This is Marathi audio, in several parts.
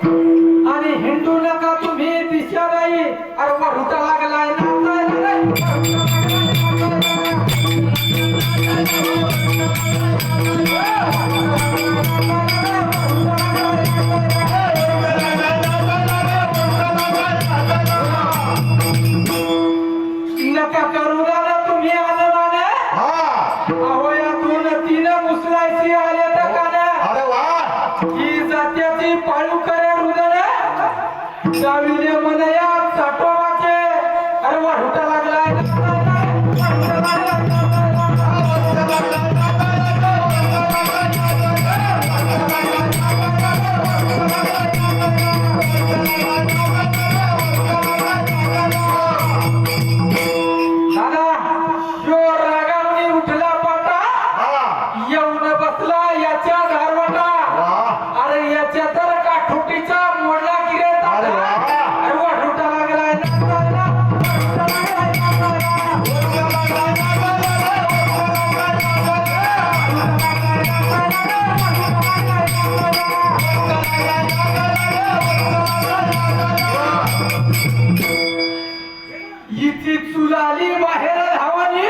आणि हिंदू नका तुम्ही दिशा नाही अरे वरुटा लागलाय नका करू दादा तुम्ही आलं ना अहो यातून तीन मुसलायची आले तर का अरे वा ही जात्याची पाळू करे हृदय जाविले मनया साठोवाचे अरे वाढूटा लागलाय दादा यो रागावणी उठला पाटा येऊन बसला याच्या धारवटा अरे याच्या तर काठोटीचा मोडला किरे अरे वाढूटा लागलाय इथे चुलाली बाहेर धावानी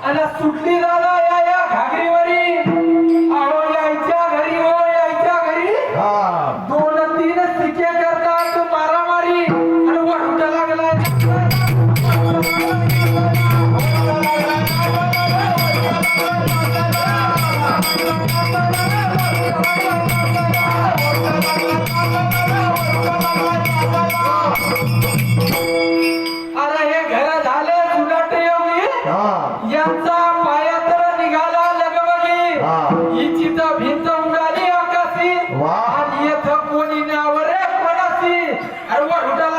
आणि सुटली दादा या घागरीवरी अहो यायच्या घरी हो यायच्या घरी दोन तीन सिके करतात मारामारी आणि वाढूटा लागलाय अरे हे घर झाले जुनाट योगी यांचा पाया तर निघाला लगबगी हिची तर भिंत उडाली आकाशी आणि येथं कोणी नावर पडासी अरे वाढूटा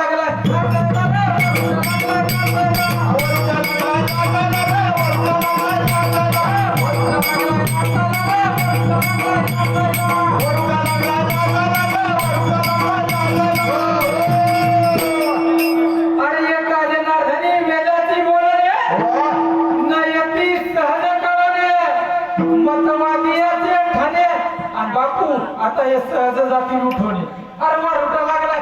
अरे एका जनार्दनी वेदाची बोलणे नयती सहज कळणे मतवादियाचे ठाणे आणि बापू आता हे सहज जाती उठवणे अरे वाढूटा लागलाय